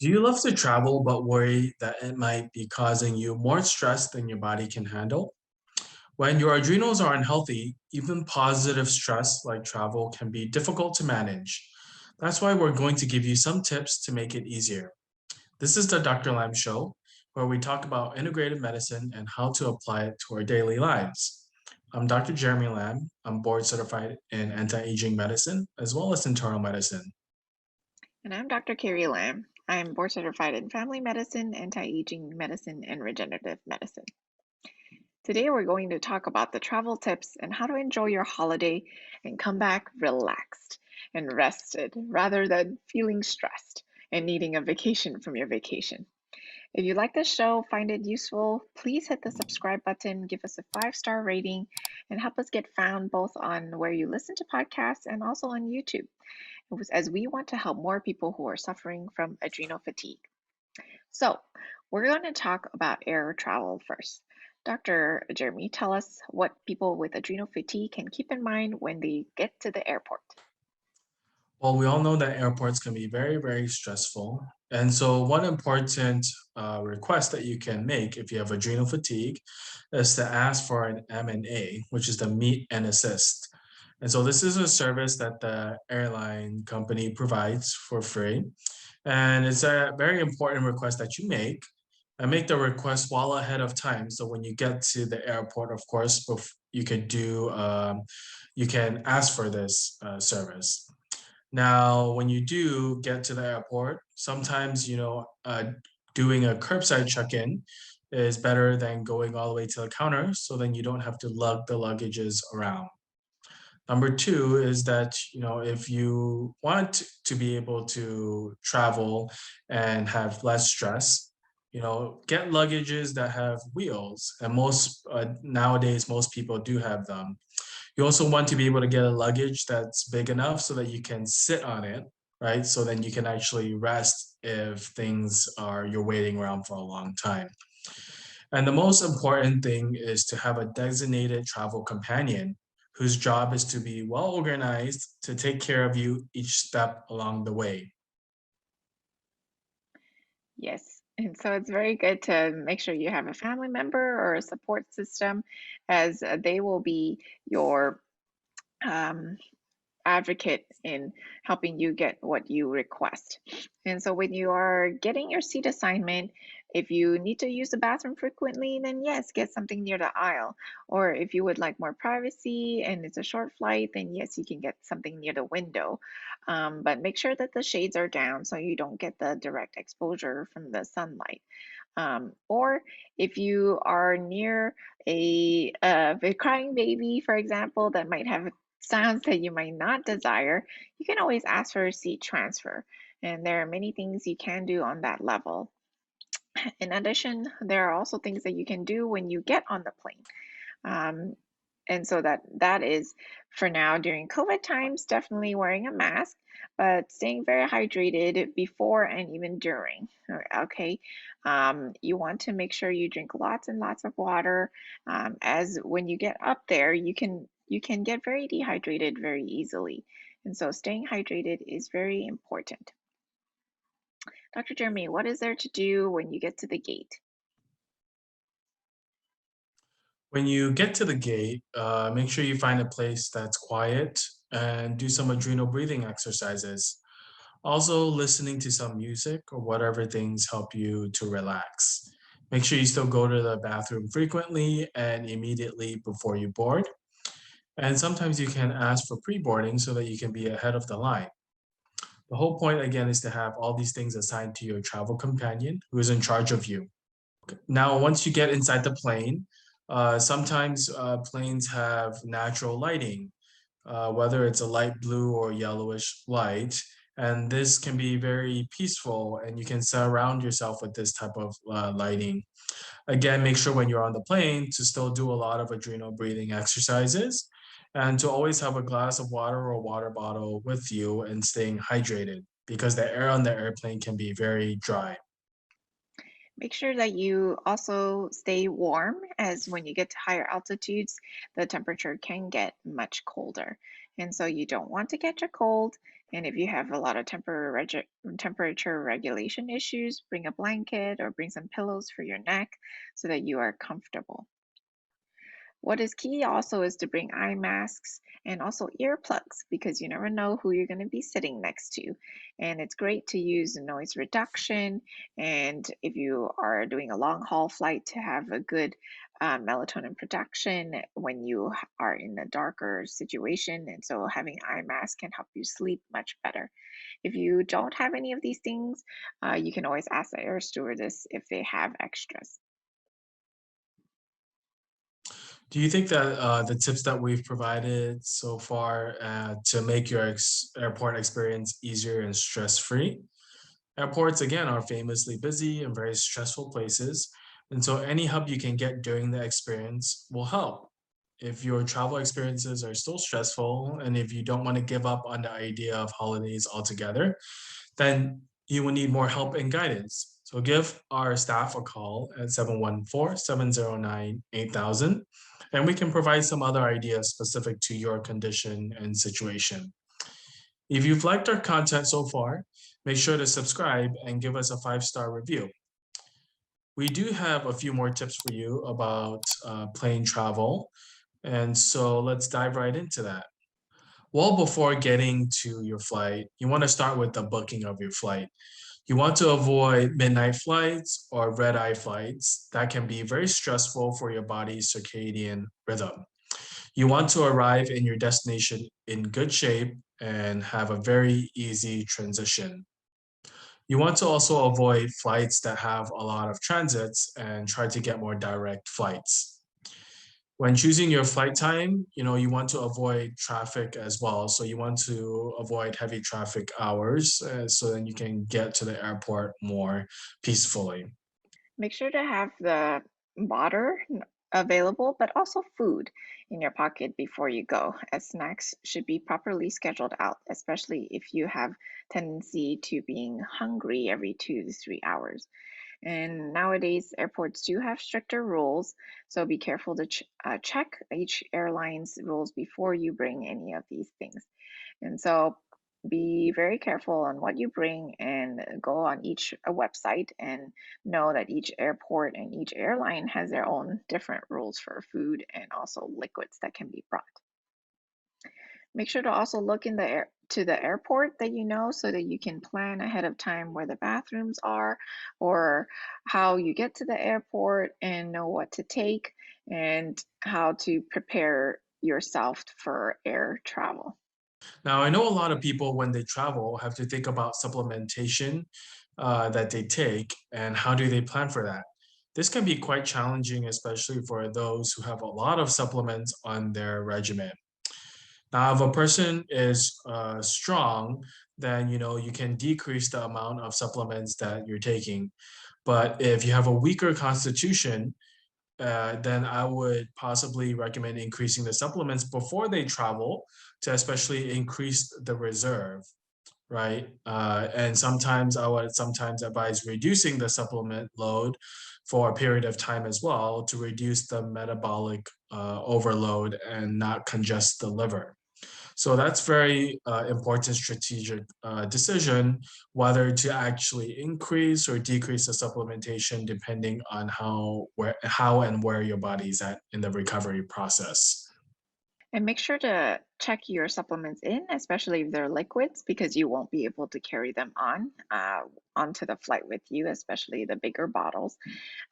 Do you love to travel but worry that it might be causing you more stress than your body can handle? When your adrenals are unhealthy, even positive stress like travel can be difficult to manage. That's why we're going to give you some tips to make it easier. This is the Dr. Lam Show, where we talk about integrative medicine and how to apply it to our daily lives. I'm Dr. Jeremy Lam. I'm board certified in anti aging medicine as well as internal medicine. And I'm Dr. Carrie Lamb. I'm board certified in family medicine, anti-aging medicine, and regenerative medicine. Today we're going to talk about the travel tips and how to enjoy your holiday and come back relaxed and rested rather than feeling stressed and needing a vacation from your vacation. If you like this show, find it useful, please hit the subscribe button, give us a 5-star rating, and help us get found both on where you listen to podcasts and also on YouTube, as we want to help more people who are suffering from adrenal fatigue. So, we're going to talk about air travel first. Dr. Jeremy, tell us what people with adrenal fatigue can keep in mind when they get to the airport. Well, we all know that airports can be very, very stressful. And so, one important request that you can make if you have adrenal fatigue is to ask for an M&A, which is the Meet and Assist. And so, this is a service that the airline company provides for free. And it's a very important request that you make. And make the request well ahead of time. So, when you get to the airport, of course, you could you can ask for this service. Now, when you do get to the airport, sometimes, doing a curbside check-in is better than going all the way to the counter, so then you don't have to lug the luggages around. Number two is that, if you want to be able to travel and have less stress, get luggages that have wheels. And nowadays, most people do have them. You also want to be able to get a luggage that's big enough so that you can sit on it, right? So then you can actually rest if you're waiting around for a long time. And the most important thing is to have a designated travel companion whose job is to be well organized to take care of you each step along the way. Yes. And so it's very good to make sure you have a family member or a support system, as they will be your um, advocate in helping you get what you request. And so when you are getting your seat assignment, if you need to use the bathroom frequently, then yes, get something near the aisle. Or if you would like more privacy and it's a short flight, then yes, you can get something near the window. But make sure that the shades are down so you don't get the direct exposure from the sunlight. Or if you are near a crying baby, for example, that might have sounds that you might not desire, you can always ask for a seat transfer. And there are many things you can do on that level. In addition, there are also things that you can do when you get on the plane. Um, and so that is for now during COVID times, definitely wearing a mask, but staying very hydrated before and even during. Okay. You want to make sure you drink lots and lots of water. As when you get up there, you can get very dehydrated very easily. And so staying hydrated is very important. Dr. Jeremy, what is there to do when you get to the gate? When you get to the gate, make sure you find a place that's quiet and do some adrenal breathing exercises. Also, listening to some music or whatever things help you to relax. Make sure you still go to the bathroom frequently and immediately before you board. And sometimes you can ask for pre boarding so that you can be ahead of the line. The whole point, again, is to have all these things assigned to your travel companion who is in charge of you. Now, once you get inside the plane, sometimes planes have natural lighting, whether it's a light blue or yellowish light. And this can be very peaceful, and you can surround yourself with this type of lighting. Again, make sure when you're on the plane to still do a lot of adrenal breathing exercises and to always have a glass of water or water bottle with you and staying hydrated because the air on the airplane can be very dry. Make sure that you also stay warm, as when you get to higher altitudes, the temperature can get much colder. And so you don't want to catch a cold. And if you have a lot of temperature regulation issues, bring a blanket or bring some pillows for your neck so that you are comfortable. What is key also is to bring eye masks and also earplugs because you never know who you're going to be sitting next to. And it's great to use noise reduction. And if you are doing a long haul flight, to have a good melatonin production when you are in a darker situation. And so having eye mask can help you sleep much better. If you don't have any of these things, you can always ask the air stewardess if they have extras. Do you think that the tips that we've provided so far to make your airport experience easier and stress-free? Airports, again, are famously busy and very stressful places, and so any help you can get during the experience will help. If your travel experiences are still stressful, and if you don't want to give up on the idea of holidays altogether, then you will need more help and guidance. So give our staff a call at 714-709-8000, and we can provide some other ideas specific to your condition and situation. If you've liked our content so far, make sure to subscribe and give us a 5-star review. We do have a few more tips for you about plane travel, and so let's dive right into that. Well, before getting to your flight, you want to start with the booking of your flight. You want to avoid midnight flights or red eye flights that can be very stressful for your body's circadian rhythm. You want to arrive in your destination in good shape and have a very easy transition. You want to also avoid flights that have a lot of transits and try to get more direct flights. When choosing your flight time, you want to avoid traffic as well. So you want to avoid heavy traffic hours so then you can get to the airport more peacefully. Make sure to have the water available, but also food in your pocket before you go, as snacks should be properly scheduled out, especially if you have tendency to being hungry every 2 to 3 hours. And nowadays, airports do have stricter rules, so be careful to check each airline's rules before you bring any of these things. And so be very careful on what you bring and go on each website and know that each airport and each airline has their own different rules for food and also liquids that can be brought. Make sure to also look in the to the airport that you know so that you can plan ahead of time where the bathrooms are or how you get to the airport and know what to take and how to prepare yourself for air travel. Now, I know a lot of people when they travel have to think about supplementation that they take and how do they plan for that. This can be quite challenging, especially for those who have a lot of supplements on their regimen. Now, if a person is strong, then you can decrease the amount of supplements that you're taking. But if you have a weaker constitution, then I would possibly recommend increasing the supplements before they travel to especially increase the reserve, right? And sometimes I would sometimes advise reducing the supplement load for a period of time as well to reduce the metabolic overload and not congest the liver. So that's very important strategic decision whether to actually increase or decrease the supplementation depending on how and where your body's at in the recovery process. And make sure to check your supplements in, especially if they're liquids, because you won't be able to carry them onto the flight with you, especially the bigger bottles.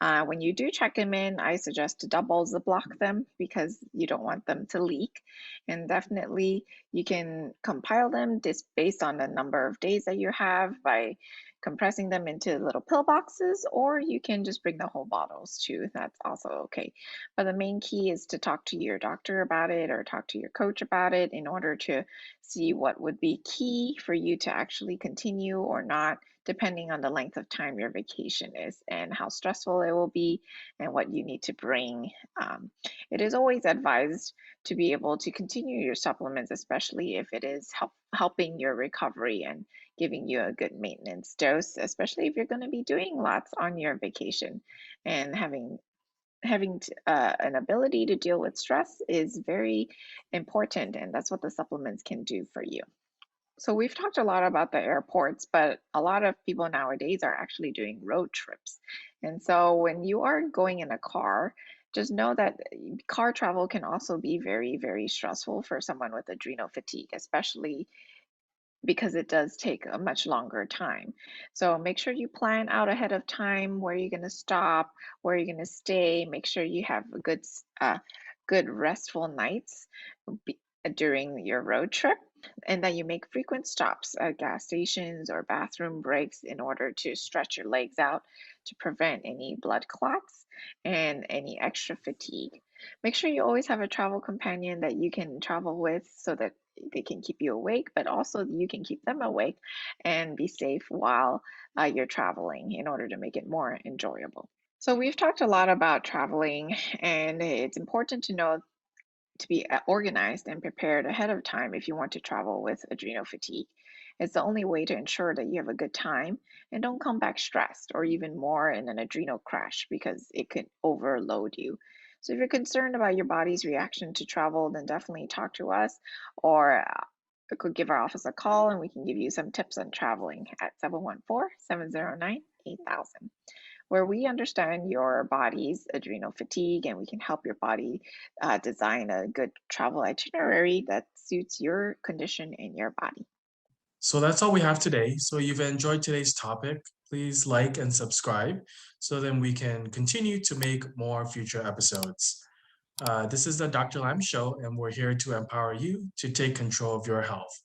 When you do check them in, I suggest to double Ziploc them because you don't want them to leak. And definitely, you can compile them just based on the number of days that you have by compressing them into little pill boxes, or you can just bring the whole bottles too. That's also okay. But the main key is to talk to your doctor about it or talk to your coach about it in order to see what would be key for you to actually continue or not, depending on the length of time your vacation is and how stressful it will be and what you need to bring. It is always advised to be able to continue your supplements, especially if it is helping your recovery and giving you a good maintenance dose, especially if you're going to be doing lots on your vacation and having having an ability to deal with stress is very important, and that's what the supplements can do for you. So we've talked a lot about the airports, but a lot of people nowadays are actually doing road trips. And so when you are going in a car, just know that car travel can also be very, very stressful for someone with adrenal fatigue, especially because it does take a much longer time. So make sure you plan out ahead of time where you're going to stop, where you're going to stay. Make sure you have a good restful nights during your road trip, and that you make frequent stops at gas stations or bathroom breaks in order to stretch your legs out to prevent any blood clots and any extra fatigue. Make sure you always have a travel companion that you can travel with so that they can keep you awake, but also you can keep them awake and be safe while you're traveling in order to make it more enjoyable. So, we've talked a lot about traveling, and it's important to know to be organized and prepared ahead of time if you want to travel with adrenal fatigue. It's the only way to ensure that you have a good time and don't come back stressed or even more in an adrenal crash because it could overload you. So, if you're concerned about your body's reaction to travel, then definitely talk to us or could give our office a call and we can give you some tips on traveling at 714-709-8000, where we understand your body's adrenal fatigue and we can help your body design a good travel itinerary that suits your condition and your body. So that's all we have today. So you've enjoyed today's topic. Please like and subscribe so then we can continue to make more future episodes. This is the Dr. Lam Show, and we're here to empower you to take control of your health.